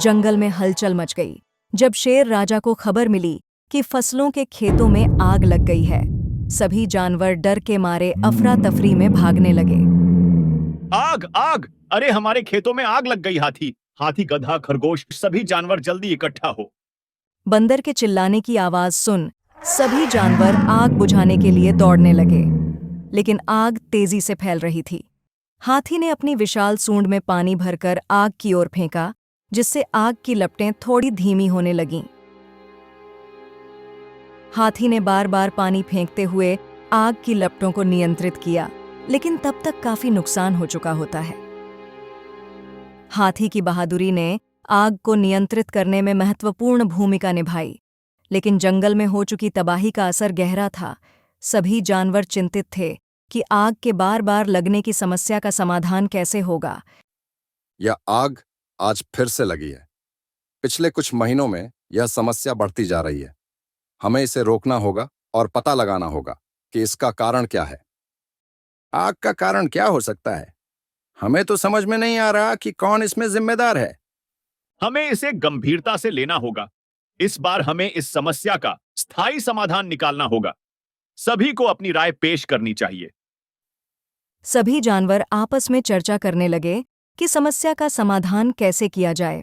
जंगल में हलचल मच गई जब शेर राजा को खबर मिली कि फसलों के खेतों में आग लग गई है। सभी जानवर डर के मारे अफरा तफरी में भागने लगे। आग आग! अरे हमारे खेतों में आग लग गई। हाथी हाथी गधा खरगोश सभी जानवर जल्दी इकट्ठा हो। बंदर के चिल्लाने की आवाज सुन सभी जानवर आग बुझाने के लिए दौड़ने लगे, लेकिन आग तेजी से फैल रही थी। हाथी ने अपनी विशाल सूंड में पानी भरकर आग की ओर फेंका, जिससे आग की लपटें थोड़ी धीमी होने लगीं। हाथी ने बार बार पानी फेंकते हुए आग की लपटों को नियंत्रित किया, लेकिन तब तक काफी नुकसान हो चुका होता है। हाथी की बहादुरी ने आग को नियंत्रित करने में महत्वपूर्ण भूमिका निभाई, लेकिन जंगल में हो चुकी तबाही का असर गहरा था। सभी जानवर चिंतित थे कि आग के बार बार लगने की समस्या का समाधान कैसे होगा। यह आग आज फिर से लगी है। पिछले कुछ महीनों में यह समस्या बढ़ती जा रही है। हमें इसे रोकना होगा और पता लगाना होगा कि इसका कारण क्या है। आग का कारण क्या हो सकता है? हमें तो समझ में नहीं आ रहा कि कौन इसमें जिम्मेदार है। हमें इसे गंभीरता से लेना होगा। इस बार हमें इस समस्या का स्थायी समाधान निकालना होगा। सभी को अपनी राय पेश करनी चाहिए। सभी जानवर आपस में चर्चा करने लगे कि समस्या का समाधान कैसे किया जाए।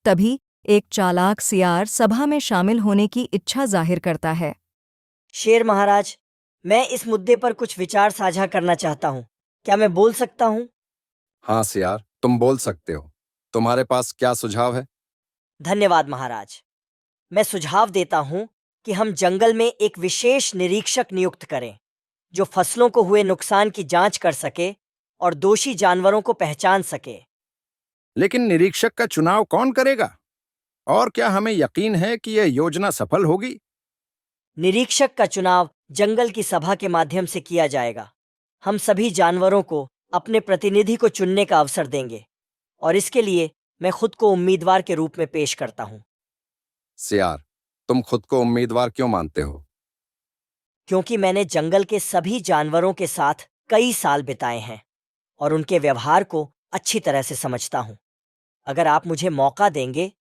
तभी एक चालाक सियार सभा में शामिल होने की इच्छा जाहिर करता है। शेर महाराज, मैं इस मुद्दे पर कुछ विचार साझा करना चाहता हूँ। क्या मैं बोल सकता हूँ? हाँ सियार, तुम बोल सकते हो। तुम्हारे पास क्या सुझाव है? धन्यवाद महाराज। मैं सुझाव देता हूँ कि हम जंगल में एक विशेष निरीक्षक नियुक्त करें, जो फसलों को हुए नुकसान की जांच कर सके और दोषी जानवरों को पहचान सके। लेकिन निरीक्षक का चुनाव कौन करेगा? और क्या हमें यकीन है कि यह योजना सफल होगी? निरीक्षक का चुनाव जंगल की सभा के माध्यम से किया जाएगा। हम सभी जानवरों को अपने प्रतिनिधि को चुनने का अवसर देंगे, और इसके लिए मैं खुद को उम्मीदवार के रूप में पेश करता हूँ। सियार, तुम खुद को उम्मीदवार क्यों मानते हो? क्योंकि मैंने जंगल के सभी जानवरों के साथ कई साल बिताए हैं और उनके व्यवहार को अच्छी तरह से समझता हूँ। अगर आप मुझे मौका देंगे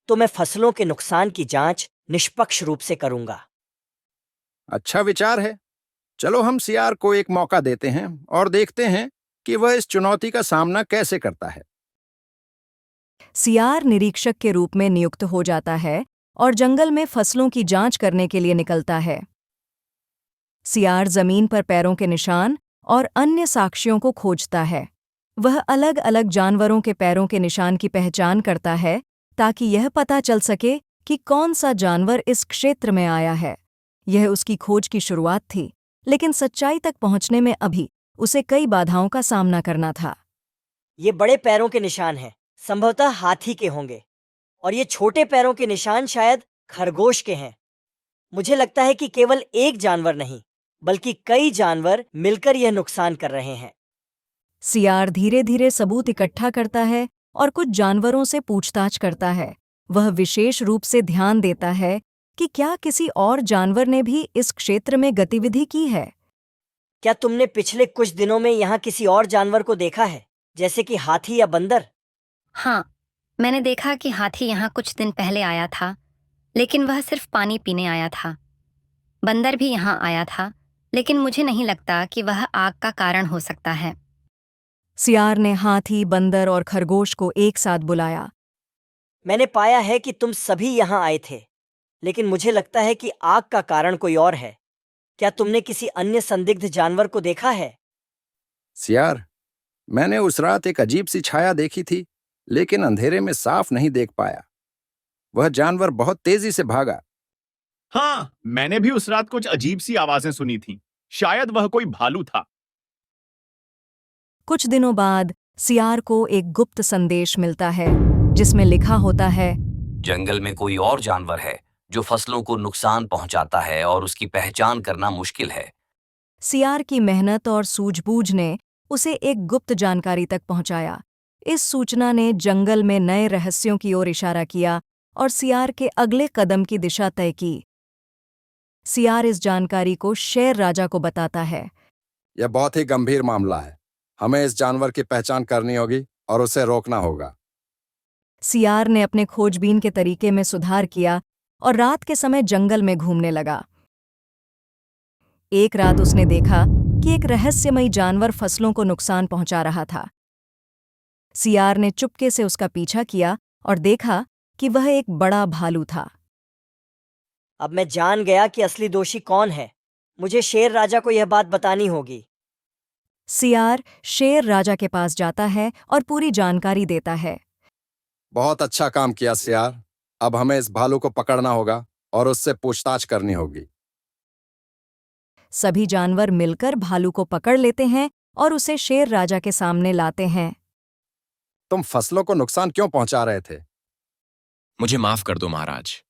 तो मैं फसलों के नुकसान की जांच निष्पक्ष रूप से करूंगा। अच्छा विचार है। चलो हम सियार को एक मौका देते हैं और देखते हैं कि वह इस चुनौती का सामना कैसे करता है। सियार निरीक्षक के रूप में नियुक्त हो जाता है और जंगल में फसलों की जांच करने के लिए निकलता है। सियार जमीन पर पैरों के निशान और अन्य साक्ष्यों को खोजता है। वह अलग अलग जानवरों के पैरों के निशान की पहचान करता है, ताकि यह पता चल सके कि कौन सा जानवर इस क्षेत्र में आया है। यह उसकी खोज की शुरुआत थी, लेकिन सच्चाई तक पहुंचने में अभी उसे कई बाधाओं का सामना करना था। ये बड़े पैरों के निशान हैं, संभवतः हाथी के होंगे, और ये छोटे पैरों के निशान शायद खरगोश के हैं। मुझे लगता है कि केवल एक जानवर नहीं, बल्कि कई जानवर मिलकर यह नुकसान कर रहे हैं। सियार धीरे धीरे सबूत इकट्ठा करता है और कुछ जानवरों से पूछताछ करता है। वह विशेष रूप से ध्यान देता है कि क्या किसी और जानवर ने भी इस क्षेत्र में गतिविधि की है। क्या तुमने पिछले कुछ दिनों में यहाँ किसी और जानवर को देखा है, जैसे कि हाथी या बंदर? हाँ, मैंने देखा कि हाथी यहाँ कुछ दिन पहले आया था, लेकिन वह सिर्फ पानी पीने आया था। बंदर भी यहाँ आया था, लेकिन मुझे नहीं लगता कि वह आग का कारण हो सकता है। सियार ने हाथी, बंदर और खरगोश को एक साथ बुलाया। मैंने पाया है कि तुम सभी यहाँ आए थे, लेकिन मुझे लगता है कि आग का कारण कोई और है। क्या तुमने किसी अन्य संदिग्ध जानवर को देखा है? सियार, मैंने उस रात एक अजीब सी छाया देखी थी, लेकिन अंधेरे में साफ नहीं देख पाया। वह जानवर बहुत तेजी से भागा। हाँ, मैंने भी उस रात कुछ अजीब सी आवाजें सुनी थीं। शायद वह कोई भालू था। कुछ दिनों बाद सियार को एक गुप्त संदेश मिलता है, जिसमें लिखा होता है, जंगल में कोई और जानवर है जो फसलों को नुकसान पहुंचाता है और उसकी पहचान करना मुश्किल है। सियार की मेहनत और सूझबूझ ने उसे एक गुप्त जानकारी तक पहुंचाया। इस सूचना ने जंगल में नए रहस्यों की ओर इशारा किया और सियार के अगले कदम की दिशा तय की। सियार इस जानकारी को शेर राजा को बताता है। यह बहुत ही गंभीर मामला है। हमें इस जानवर की पहचान करनी होगी और उसे रोकना होगा। सियार ने अपने खोजबीन के तरीके में सुधार किया और रात के समय जंगल में घूमने लगा। एक रात उसने देखा कि एक रहस्यमयी जानवर फसलों को नुकसान पहुंचा रहा था। सियार ने चुपके से उसका पीछा किया और देखा कि वह एक बड़ा भालू था। अब मैं जान गया कि असली दोषी कौन है। मुझे शेर राजा को यह बात बतानी होगी। सियार शेर राजा के पास जाता है और पूरी जानकारी देता है। बहुत अच्छा काम किया सियार। अब हमें इस भालू को पकड़ना होगा और उससे पूछताछ करनी होगी। सभी जानवर मिलकर भालू को पकड़ लेते हैं और उसे शेर राजा के सामने लाते हैं। तुम फसलों को नुकसान क्यों पहुंचा रहे थे? मुझे माफ कर दो महाराज।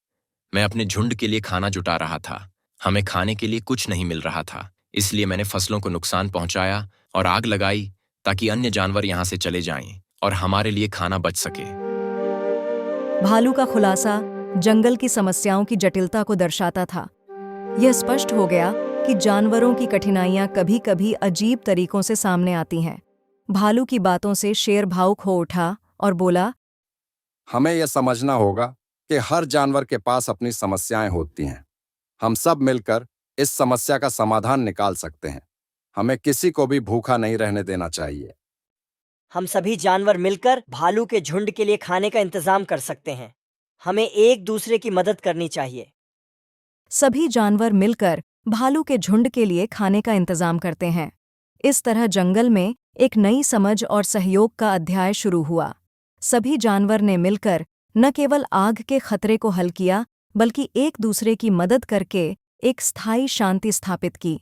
मैं अपने झुंड के लिए खाना जुटा रहा था। हमें खाने के लिए कुछ नहीं मिल रहा था, इसलिए मैंने फसलों को नुकसान पहुंचाया और आग लगाई ताकि अन्य जानवर यहां से चले जाएं और हमारे लिए खाना बच सके। भालू का खुलासा जंगल की समस्याओं की जटिलता को दर्शाता था। यह स्पष्ट हो गया कि जानवरों की कठिनाइयां कभी-कभी अजीब तरीकों से सामने आती हैं। भालू की बातों से शेर भावुक हो उठा और बोला, हमें यह समझना होगा कि हर जानवर के पास अपनी समस्याएं होती हैं। हम सब मिलकर इस समस्या का समाधान निकाल सकते हैं। हमें किसी को भी भूखा नहीं रहने देना चाहिए। हम सभी जानवर मिलकर भालू के झुंड के लिए खाने का इंतजाम कर सकते हैं। हमें एक दूसरे की मदद करनी चाहिए। सभी जानवर मिलकर भालू के झुंड के लिए खाने का इंतजाम करते हैं। इस तरह जंगल में एक नई समझ और सहयोग का अध्याय शुरू हुआ। सभी जानवर ने मिलकर न केवल आग के खतरे को हल किया, बल्कि एक दूसरे की मदद करके एक स्थायी शांति स्थापित की।